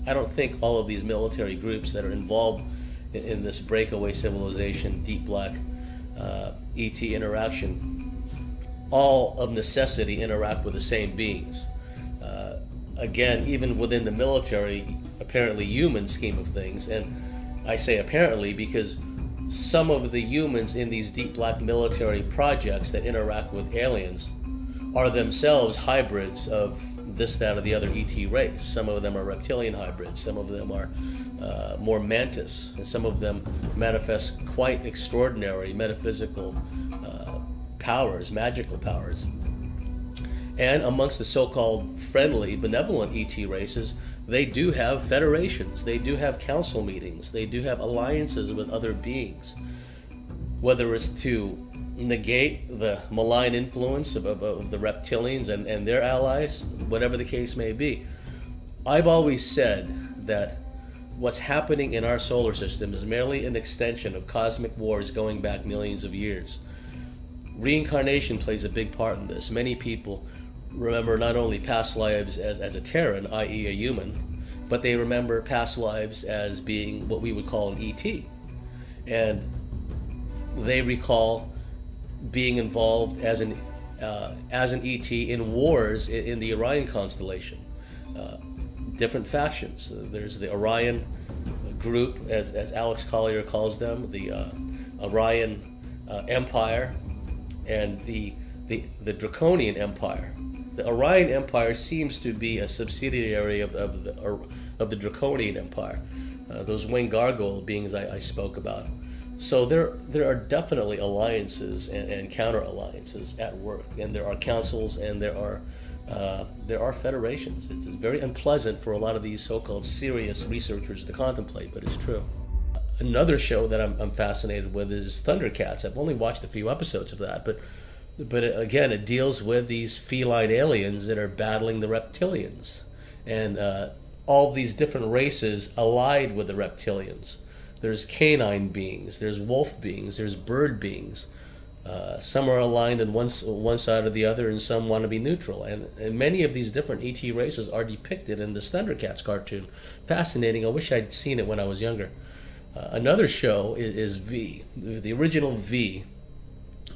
I don't think all of these military groups that are involved in this breakaway civilization, deep black ET interaction, all of necessity interact with the same beings. Again, even within the military, apparently human scheme of things, and I say apparently because some of the humans in these deep black military projects that interact with aliens are themselves hybrids of this, that, or the other ET race. Some of them are reptilian hybrids, some of them are more mantis, and some of them manifest quite extraordinary metaphysical powers, magical powers. And amongst the so-called friendly, benevolent ET races, they do have federations, they do have council meetings, they do have alliances with other beings. Whether it's to negate the malign influence of the reptilians and their allies, whatever the case may be. I've always said that what's happening in our solar system is merely an extension of cosmic wars going back millions of years. Reincarnation plays a big part in this. Many people remember not only past lives as a Terran, i.e. a human, but they remember past lives as being what we would call an ET. And they recall being involved as an ET in wars in the Orion constellation. Different factions. There's the Orion group, as Alex Collier calls them, the Orion Empire, and the Draconian Empire. The Orion Empire seems to be a subsidiary of the Draconian Empire, those winged gargoyle beings I spoke about. So there are definitely alliances and counter alliances at work, and there are councils and there are federations. It's very unpleasant for a lot of these so-called serious researchers to contemplate, but it's true. Another show that I'm fascinated with is Thundercats. I've only watched a few episodes of that, but again, it deals with these feline aliens that are battling the reptilians, and all these different races allied with the reptilians. There's canine beings, there's wolf beings, there's bird beings. Some are aligned on one side or the other, and some want to be neutral. And many of these different ET races are depicted in the Thundercats cartoon. Fascinating. I wish I'd seen it when I was younger. Another show is V, the original V,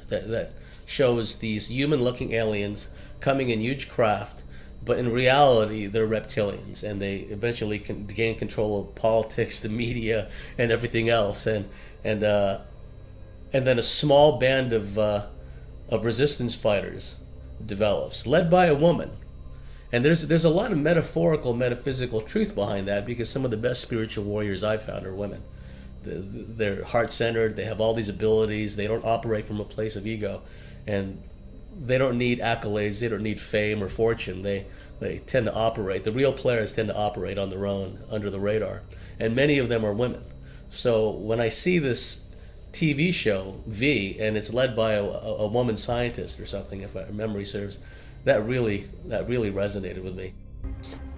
that shows these human-looking aliens coming in huge craft, but in reality they're reptilians, and they eventually can gain control of politics, the media, and everything else, and then a small band of resistance fighters develops, led by a woman. And there's a lot of metaphorical, metaphysical truth behind that, because some of the best spiritual warriors I've found are women. They're heart-centered, they have all these abilities, they don't operate from a place of ego, and they don't need accolades, they don't need fame or fortune. They tend to operate, the real players tend to operate on their own, under the radar, and many of them are women. So when I see this TV show, V, and it's led by a woman scientist or something, if my memory serves, that really resonated with me.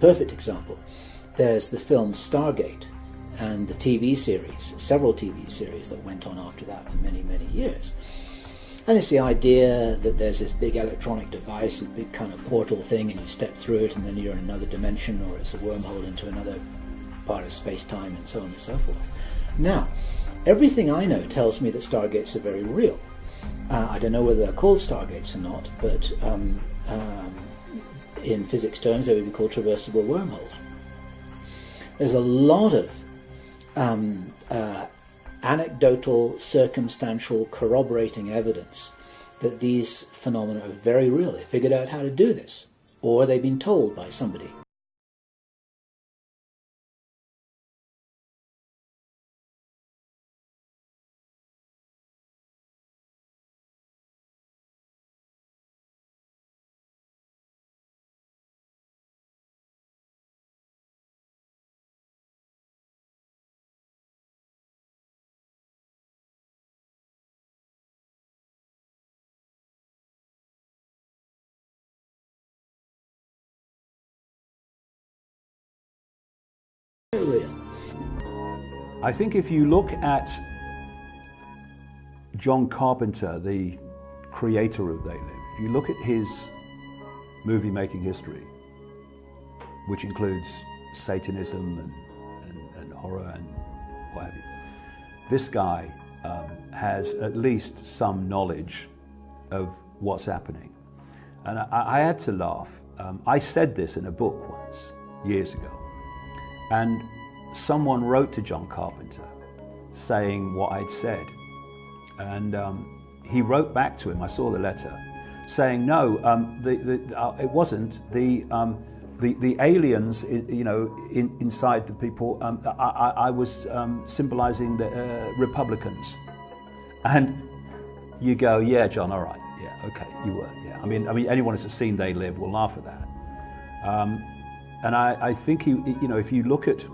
Perfect example. There's the film Stargate, and the TV series, several TV series that went on after that for many, many years. And it's the idea that there's this big electronic device, a big kind of portal thing, and you step through it and then you're in another dimension, or it's a wormhole into another part of space-time, and so on and so forth. Now, everything I know tells me that Stargates are very real. I don't know whether they're called Stargates or not, but in physics terms they would be called traversable wormholes. There's a lot of anecdotal, circumstantial, corroborating evidence that these phenomena are very real. They figured out how to do this, or they've been told by somebody. Real. I think if you look at John Carpenter, the creator of They Live, if you look at his movie-making history, which includes Satanism and horror and what have you. This guy has at least some knowledge of what's happening. And I had to laugh. I said this in a book once, years ago, and someone wrote to John Carpenter saying what I'd said. And he wrote back to him, I saw the letter, saying, no, it wasn't. The aliens, you know, inside the people, I was symbolizing the Republicans. And you go, yeah, John, all right, yeah, okay, you were, yeah. I mean, anyone who's seen They Live will laugh at that. And I think, you know, if you look at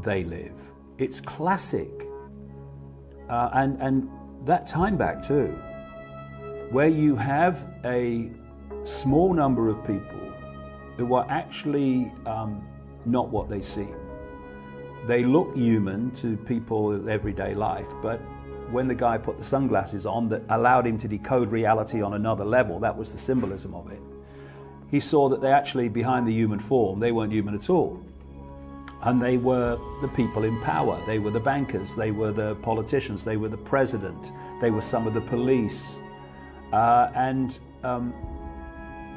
They Live, it's classic. And that time back too, where you have a small number of people who are actually not what they seem. They look human to people in everyday life, but when the guy put the sunglasses on that allowed him to decode reality on another level, that was the symbolism of it, he saw that they actually, behind the human form, they weren't human at all. And they were the people in power. They were the bankers, they were the politicians, they were the president, they were some of the police.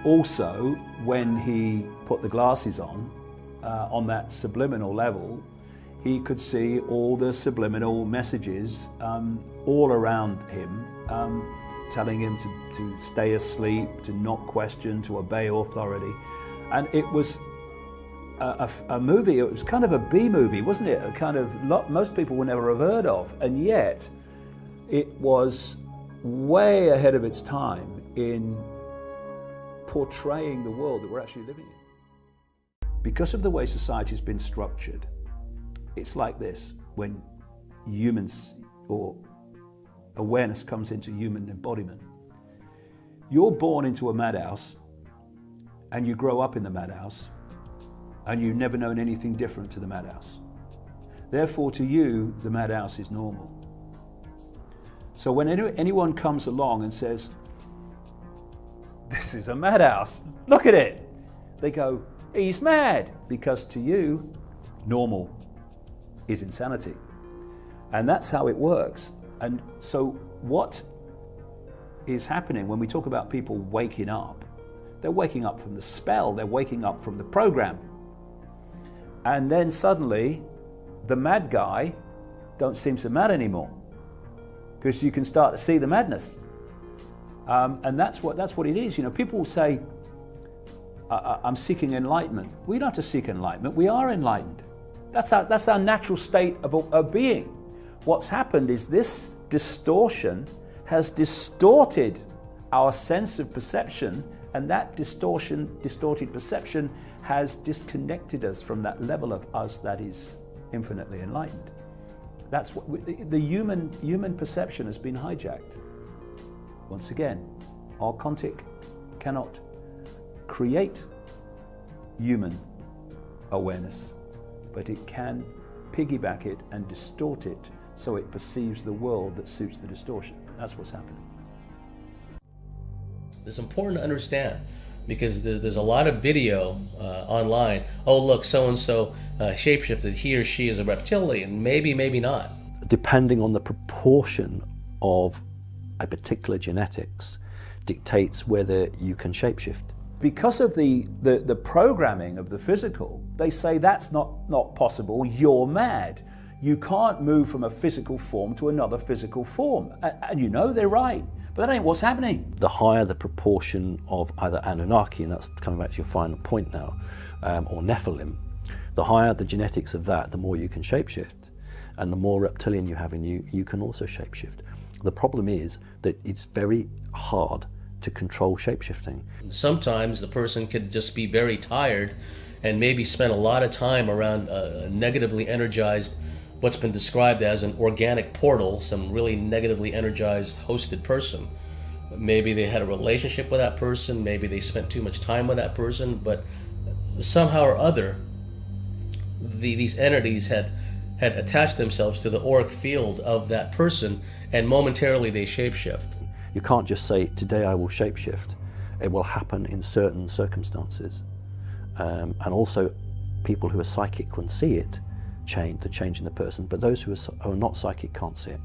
Also, when he put the glasses on that subliminal level, he could see all the subliminal messages all around him, telling him to stay asleep, to not question, to obey authority. And it was a movie, it was kind of a B movie, wasn't it? A kind of most people would never have heard of, and yet it was way ahead of its time in portraying the world that we're actually living in. Because of the way society's been structured, it's like this: when humans or awareness comes into human embodiment, you're born into a madhouse and you grow up in the madhouse, and you've never known anything different to the madhouse. Therefore, to you, the madhouse is normal. So when anyone comes along and says, this is a madhouse, look at it, they go, he's mad, because to you, normal is insanity. And that's how it works. And so what is happening when we talk about people waking up, they're waking up from the spell, they're waking up from the program. And then suddenly, the mad guy don't seem so mad anymore, because you can start to see the madness. And that's what it is. You know, people will say, I'm seeking enlightenment. We don't have to seek enlightenment. We are enlightened. That's our natural state of being. What's happened is this distortion has distorted our sense of perception, and that distorted perception has disconnected us from that level of us that is infinitely enlightened. That's what the human perception has been hijacked. Once again, our contact cannot create human awareness, but it can piggyback it and distort it so it perceives the world that suits the distortion. That's what's happening. It's important to understand, because there's a lot of video online. Oh, look, so-and-so shapeshifted, he or she is a reptilian. Maybe, maybe not. Depending on the proportion of a particular genetics dictates whether you can shapeshift. Because of the programming of the physical, they say that's not possible, you're mad. You can't move from a physical form to another physical form. And you know they're right, but that ain't what's happening. The higher the proportion of either Anunnaki, and that's coming back to your final point now, or Nephilim, the higher the genetics of that, the more you can shapeshift. And the more reptilian you have in you, you can also shapeshift. The problem is that it's very hard to control shapeshifting. Sometimes the person could just be very tired and maybe spend a lot of time around a negatively energized, what's been described as an organic portal, some really negatively energized hosted person. Maybe they had a relationship with that person, maybe they spent too much time with that person, but somehow or other, these entities had attached themselves to the auric field of that person, and momentarily they shapeshift. You can't just say, today I will shapeshift. It will happen in certain circumstances. and also people who are psychic can see it, the change in the person, but those who are not psychic can't see it.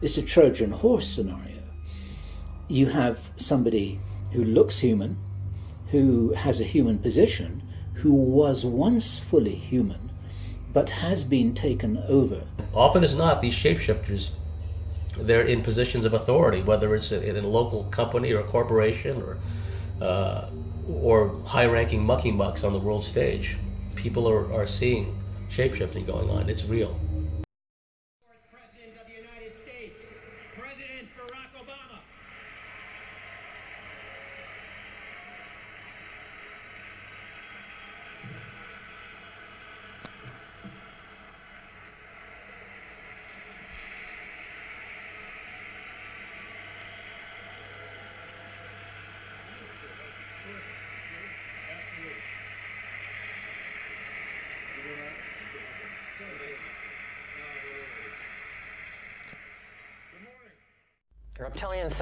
It's a Trojan horse scenario. You have somebody who looks human, who has a human position, who was once fully human, but has been taken over. Often as not, these shapeshifters, they're in positions of authority, whether it's in a local company or a corporation or high-ranking mucky-mucks on the world stage. People are seeing shapeshifting going on. It's real. President of the United States, President Barack Obama. Reptilians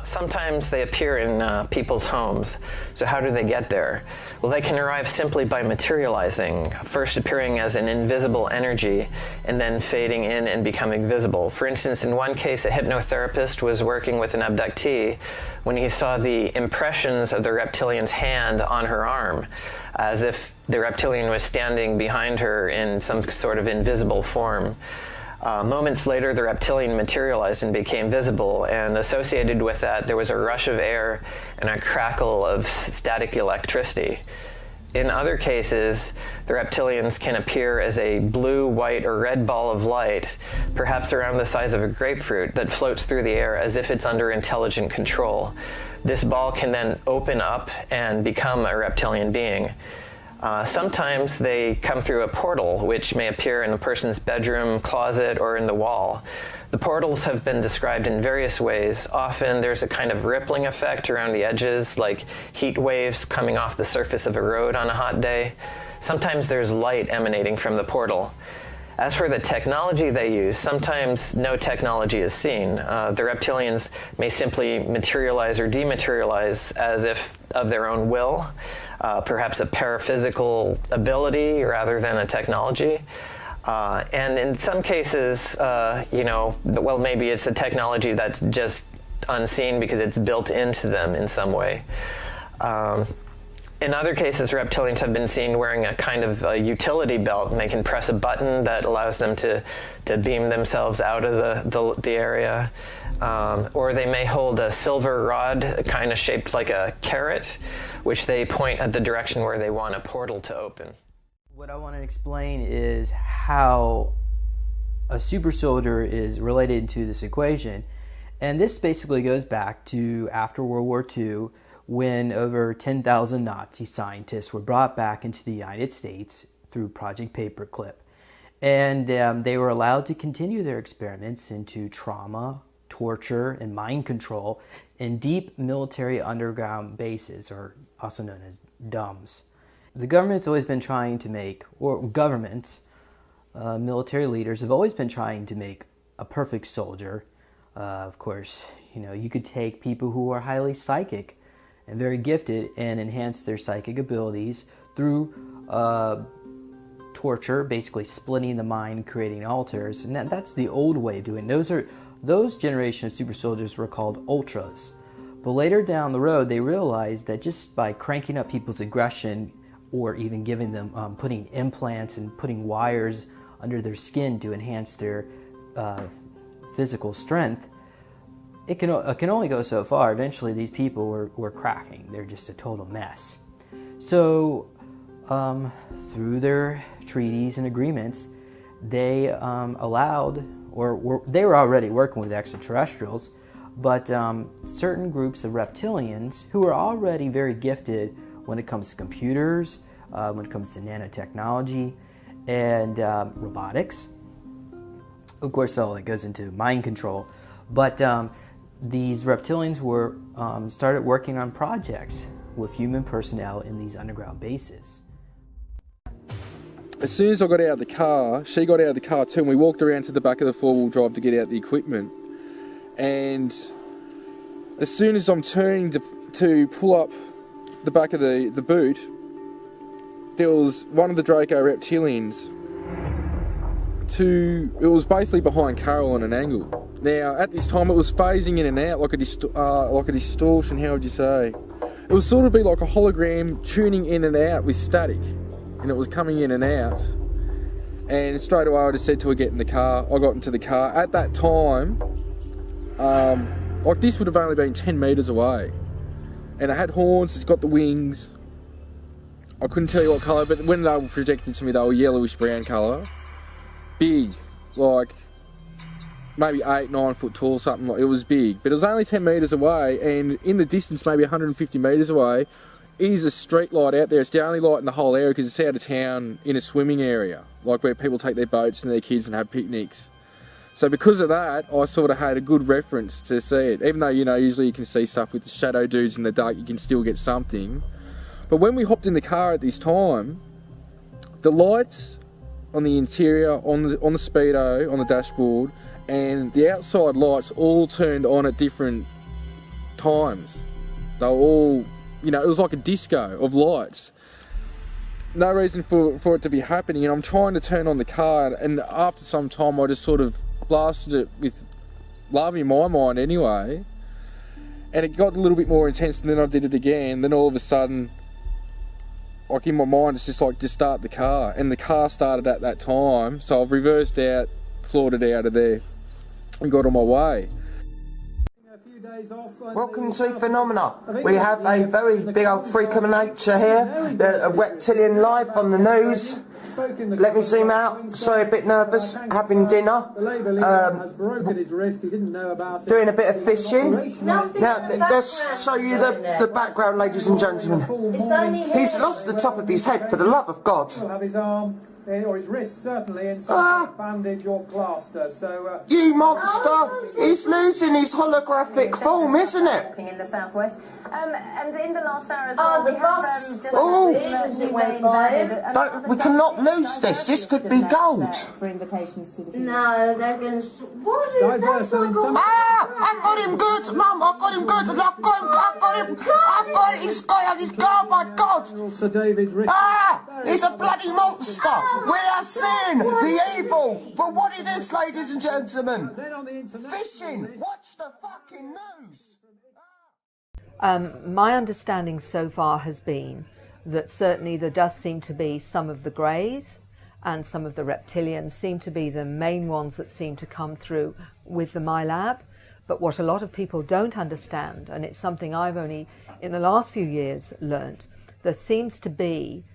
sometimes they appear in people's homes. So how do they get there? Well, they can arrive simply by materializing, first appearing as an invisible energy and then fading in and becoming visible. For instance, in one case, a hypnotherapist was working with an abductee when he saw the impressions of the reptilian's hand on her arm, as if the reptilian was standing behind her in some sort of invisible form. Moments later, the reptilian materialized and became visible, and associated with that, there was a rush of air and a crackle of static electricity. In other cases, the reptilians can appear as a blue, white, or red ball of light, perhaps around the size of a grapefruit, that floats through the air as if it's under intelligent control. This ball can then open up and become a reptilian being. Sometimes they come through a portal, which may appear in a person's bedroom, closet, or in the wall. The portals have been described in various ways. Often there's a kind of rippling effect around the edges, like heat waves coming off the surface of a road on a hot day. Sometimes there's light emanating from the portal. As for the technology they use, sometimes no technology is seen. The reptilians may simply materialize or dematerialize as if of their own will, perhaps a paraphysical ability rather than a technology. And in some cases, well, maybe it's a technology that's just unseen because it's built into them in some way. In other cases, reptilians have been seen wearing a kind of a utility belt, and they can press a button that allows them to beam themselves out of the area. Or they may hold a silver rod, kind of shaped like a carrot, which they point at the direction where they want a portal to open. What I want to explain is how a super soldier is related to this equation. And this basically goes back to after World War II, when over 10,000 Nazi scientists were brought back into the United States through Project Paperclip. And they were allowed to continue their experiments into trauma, torture, and mind control in deep military underground bases, or also known as DUMBs. The government's always been trying to make, or governments, military leaders have always been trying to make a perfect soldier. Of course, you could take people who are highly psychic and very gifted and enhance their psychic abilities through torture, basically splitting the mind, creating altars, and that's the old way of doing it. Those generation of super soldiers were called ultras. But later down the road, they realized that just by cranking up people's aggression, or even giving them, putting implants and putting wires under their skin to enhance their physical strength, it can only go so far. Eventually, these people were cracking. They're just a total mess. So, through their treaties and agreements, they allowed, they were already working with extraterrestrials, but certain groups of reptilians who were already very gifted when it comes to computers, when it comes to nanotechnology, and robotics. Of course, all that goes into mind control, but these reptilians were started working on projects with human personnel in these underground bases. As soon as I got out of the car, she got out of the car too, and we walked around to the back of the four-wheel drive to get out the equipment. And as soon as I'm turning to pull up the back of the boot, there was one of the Draco reptilians it was basically behind Carol on an angle. Now, at this time, it was phasing in and out like a distortion, how would you say? It would sort of be like a hologram tuning in and out with static, and it was coming in and out. And straight away I just said to her, get in the car. I got into the car. At that time, like this would have only been 10 metres away. And it had horns, it's got the wings. I couldn't tell you what colour, but when they were projected to me, they were yellowish brown colour. Big, like maybe 8-9 foot tall, something like. It was big, but it was only 10 metres away, and in the distance, maybe 150 metres away, is a street light out there. It's the only light in the whole area because it's out of town in a swimming area, like where people take their boats and their kids and have picnics. So because of that, I sort of had a good reference to see it. Even though, you know, usually you can see stuff with the shadow dudes in the dark, you can still get something. But when we hopped in the car at this time, the lights on the interior, on the speedo, on the dashboard, and the outside lights all turned on at different times. They were all, you know, it was like a disco of lights. No reason for it to be happening, and I'm trying to turn on the car, and after some time I just sort of blasted it with love in my mind anyway, and it got a little bit more intense, and then I did it again. Then all of a sudden, like in my mind, it's just like, just start the car, and the car started at that time, so I've reversed out, floored it out of there, and got on my way. Welcome to Phenomena. We have a very big old freak of nature here, a reptilian live on the news. Let me zoom out. Sorry, a bit nervous, having dinner, doing a bit of fishing. Now, let's show you the background, ladies and gentlemen. He's lost the top of his head, for the love of God. Or his wrist, certainly, in some bandage or plaster. So, you monster! He's losing his holographic form, isn't it? In the southwest, and in the last hour as well, we have just emergency waves added. We cannot lose this. This could be gold. For invitations to the no, they're going to. What is that so good? I got him good, Mum. I got him good. I've got him. He's got him. Oh my God! Sir David's wrist. He's a bloody monster. We are seeing the evil for what it is, ladies and gentlemen. Fishing. Watch the fucking news. My understanding so far has been that certainly there does seem to be some of the greys and some of the reptilians seem to be the main ones that seem to come through with the MyLab. But what a lot of people don't understand, and it's something I've only in the last few years learnt, there seems to be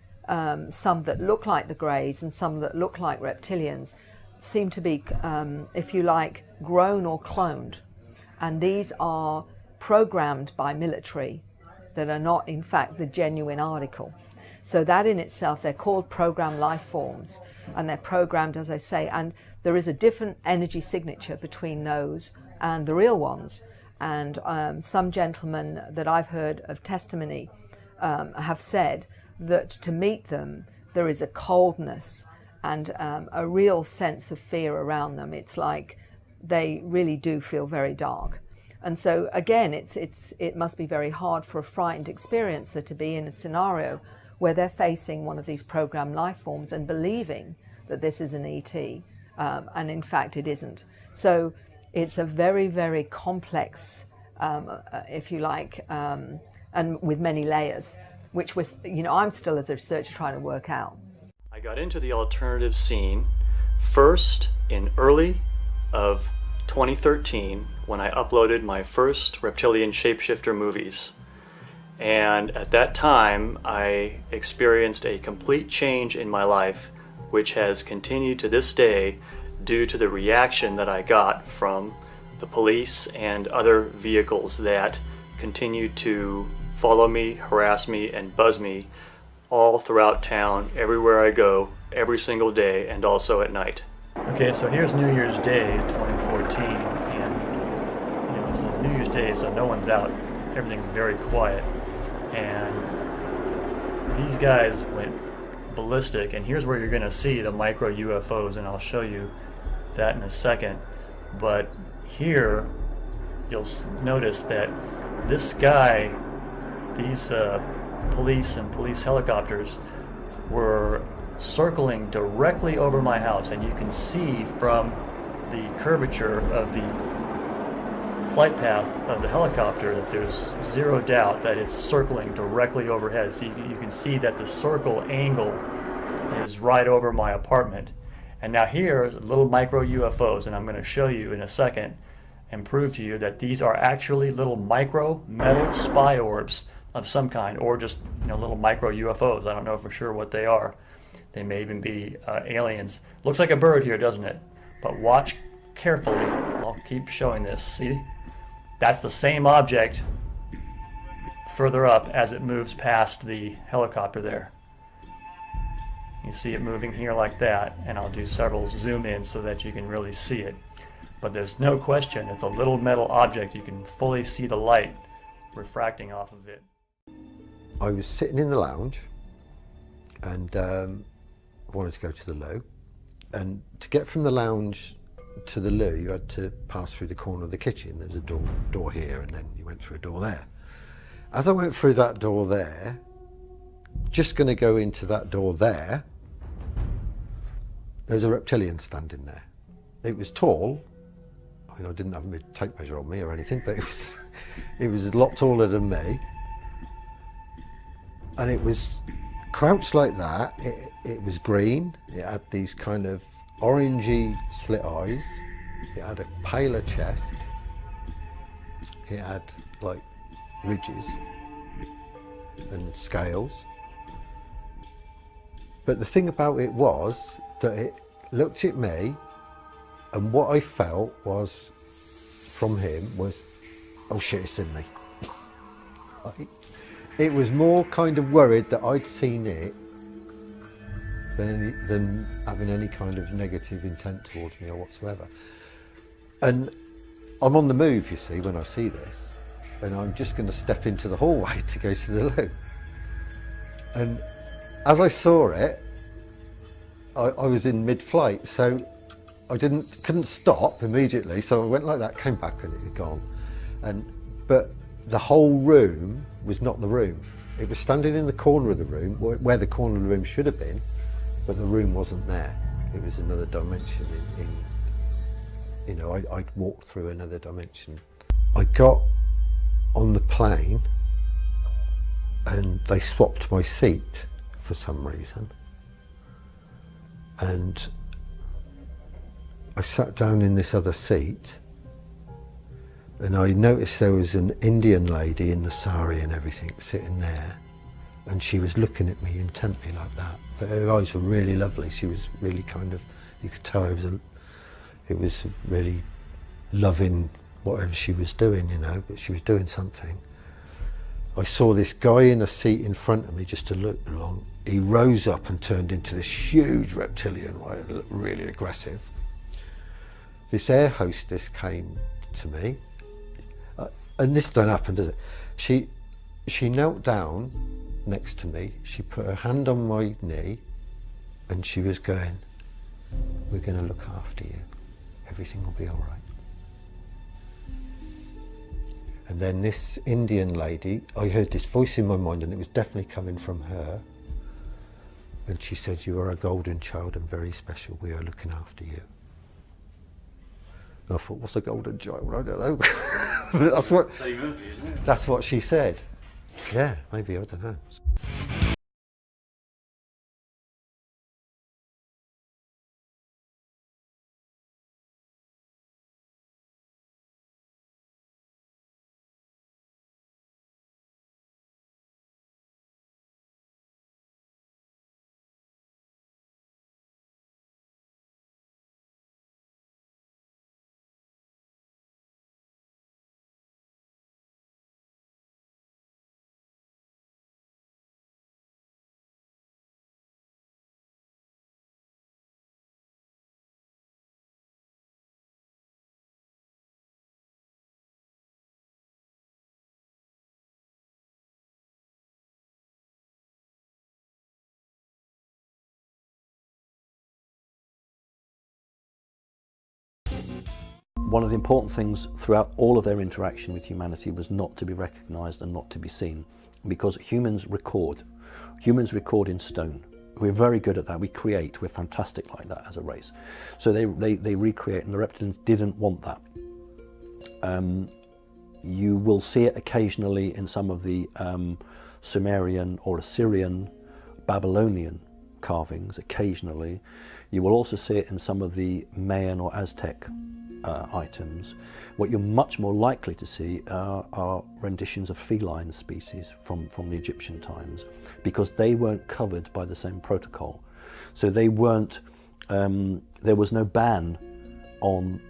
some that look like the greys and some that look like reptilians seem to be, if you like, grown or cloned. And these are programmed by military that are not, in fact, the genuine article. So that in itself, they're called programmed life forms, and they're programmed, as I say, and there is a different energy signature between those and the real ones. And some gentlemen that I've heard of testimony have said that to meet them, there is a coldness and a real sense of fear around them. It's like they really do feel very dark. And so again, it must be very hard for a frightened experiencer to be in a scenario where they're facing one of these programmed life forms and believing that this is an ET, and in fact it isn't. So it's a very, very complex, if you like, and with many layers, which was, you know, I'm still as a researcher trying to work out. I got into the alternative scene first in early of 2013 when I uploaded my first reptilian shapeshifter movies. And at that time, I experienced a complete change in my life, which has continued to this day due to the reaction that I got from the police and other vehicles that continued to follow me, harass me, and buzz me all throughout town, everywhere I go, every single day, and also at night. Okay, so here's New Year's Day 2014, and you know, it's a New Year's Day, so no one's out. Everything's very quiet, and these guys went ballistic, and here's where you're going to see the micro UFOs, and I'll show you that in a second. But here, you'll notice that this sky, these police and police helicopters were circling directly over my house, and you can see from the curvature of the flight path of the helicopter that there's zero doubt that it's circling directly overhead. So you can see that the circle angle is right over my apartment. And now here's little micro UFOs, and I'm going to show you in a second and prove to you that these are actually little micro metal spy orbs of some kind, or just little micro UFOs. I don't know for sure what they are. They may even be aliens. Looks like a bird here, doesn't it? But watch carefully. I'll keep showing this. See? That's the same object further up as it moves past the helicopter there. You see it moving here like that, and I'll do several zoom ins so that you can really see it. But there's no question, it's a little metal object. You can fully see the light refracting off of it. I was sitting in the lounge and wanted to go to the loo. And to get from the lounge to the loo, you had to pass through the corner of the kitchen. There's a door here, and then you went through a door there. As I went through that door there, just going to go into that door there, there was a reptilian standing there. It was tall. I mean, I didn't have a tape measure on me or anything, but it was a lot taller than me. And it was crouched like that. It was green. It had these kind of orangey slit eyes. It had a paler chest. It had like ridges and scales. But the thing about it was that it looked at me, and what I felt was from him was, oh shit, it's in me. It was more kind of worried that I'd seen it than having any kind of negative intent towards me or whatsoever. And I'm on the move, you see, when I see this, and I'm just going to step into the hallway to go to the loo. And as I saw it, I was in mid-flight, so I couldn't stop immediately, so I went like that, came back, and it had gone. But the whole room was not the room. It was standing in the corner of the room, where the corner of the room should have been, but the room wasn't there. It was another dimension. I'd walked through another dimension. I got on the plane, and they swapped my seat for some reason. And I sat down in this other seat, and I noticed there was an Indian lady in the sari and everything sitting there, and she was looking at me intently like that. But her eyes were really lovely. She was really kind of, you could tell it was really loving whatever she was doing, but she was doing something. I saw this guy in a seat in front of me just to look along. He rose up and turned into this huge reptilian, really aggressive. This air hostess came to me, and this don't happen, does it? She knelt down next to me, she put her hand on my knee, and she was going, "We're going to look after you. Everything will be all right." And then this Indian lady, I heard this voice in my mind, and it was definitely coming from her. And she said, "You are a golden child and very special. We are looking after you." And I thought, what's a golden child? I don't know. That's what. Same movie, isn't it? That's what she said. Yeah, maybe, I don't know. One of the important things throughout all of their interaction with humanity was not to be recognised and not to be seen, because humans record in stone. We're very good at that. We create. We're fantastic like that as a race. So they recreate, and the reptilians didn't want that. You will see it occasionally in some of the Sumerian or Assyrian, Babylonian carvings, occasionally. You will also see it in some of the Mayan or Aztec items. What you're much more likely to see are renditions of feline species from the Egyptian times, because they weren't covered by the same protocol. So they weren't, there was no ban on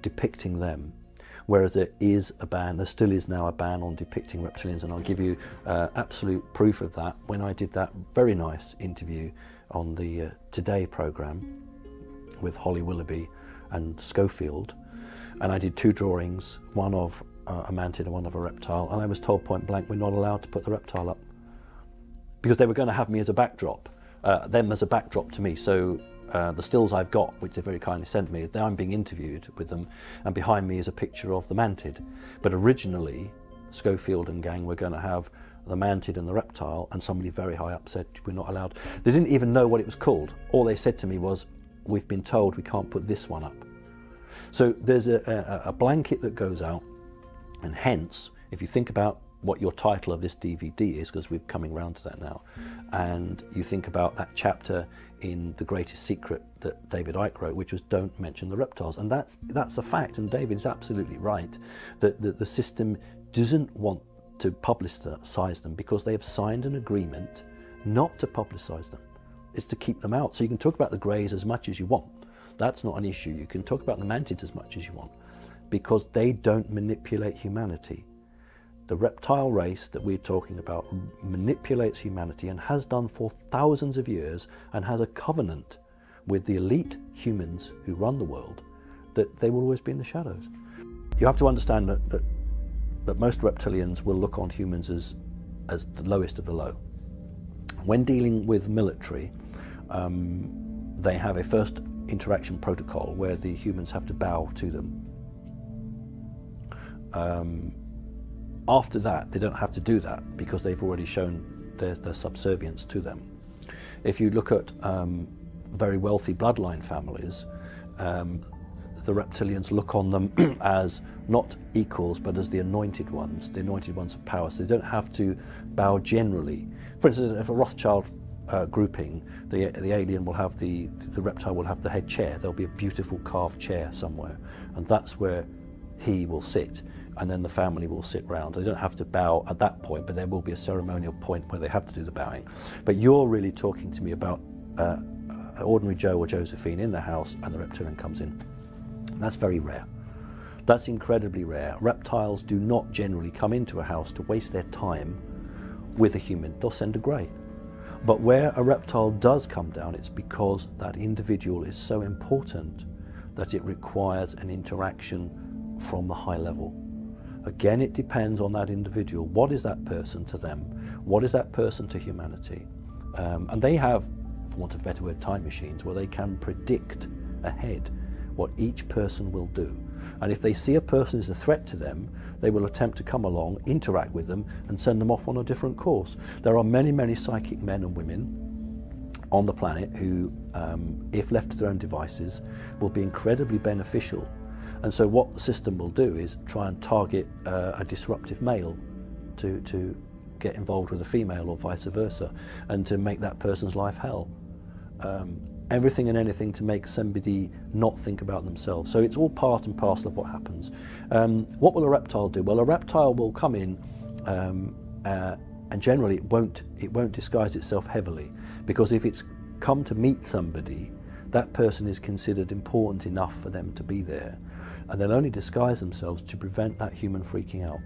depicting them, whereas there is a ban, there still is now a ban on depicting reptilians, and I'll give you absolute proof of that when I did that very nice interview on the Today programme with Holly Willoughby and Schofield, and I did 2 drawings, one of a mantid and one of a reptile, and I was told point blank we're not allowed to put the reptile up because they were going to have me as a backdrop, them as a backdrop to me. So the stills I've got, which they very kindly sent me, I'm being interviewed with them, and behind me is a picture of the mantid. But originally, Schofield and gang were going to have the mantid and the reptile, and somebody very high up said we're not allowed. They didn't even know what it was called. All they said to me was, we've been told we can't put this one up. So there's a blanket that goes out, and hence, if you think about what your title of this DVD is, because we're coming round to that now, and you think about that chapter in The Greatest Secret that David Icke wrote, which was don't mention the reptiles, and that's a fact, and David's absolutely right, that the system doesn't want to publicise them because they have signed an agreement not to publicise them. It's to keep them out. So you can talk about the greys as much as you want. That's not an issue. You can talk about the mantids as much as you want, because they don't manipulate humanity. The reptile race that we're talking about manipulates humanity and has done for thousands of years, and has a covenant with the elite humans who run the world that they will always be in the shadows. You have to understand that most reptilians will look on humans as the lowest of the low. When dealing with military, they have a first interaction protocol where the humans have to bow to them. After that, they don't have to do that because they've already shown their subservience to them. If you look at very wealthy bloodline families, the reptilians look on them as not equals, but as the anointed ones of power. So they don't have to bow generally. For instance, if a Rothschild grouping, the alien will have the reptile will have the head chair. There'll be a beautiful carved chair somewhere, and that's where he will sit, and then the family will sit round. They don't have to bow at that point, but there will be a ceremonial point where they have to do the bowing. But you're really talking to me about ordinary Joe or Josephine in the house, and the reptilian comes in. That's very rare. That's incredibly rare. Reptiles do not generally come into a house to waste their time with a human. They'll send a grey. But where a reptile does come down, it's because that individual is so important that it requires an interaction from the high level. Again, it depends on that individual. What is that person to them? What is that person to humanity? And they have, for want of a better word, time machines where they can predict ahead what each person will do. And if they see a person as a threat to them, they will attempt to come along, interact with them, and send them off on a different course. There are many, many psychic men and women on the planet who, if left to their own devices, will be incredibly beneficial. And so what the system will do is try and target a disruptive male to get involved with a female, or vice versa, and to make that person's life hell. Everything and anything to make somebody not think about themselves. So it's all part and parcel of what happens. What will a reptile do? Well, a reptile will come in, and generally it won't disguise itself heavily, because if it's come to meet somebody, that person is considered important enough for them to be there, and they'll only disguise themselves to prevent that human freaking out.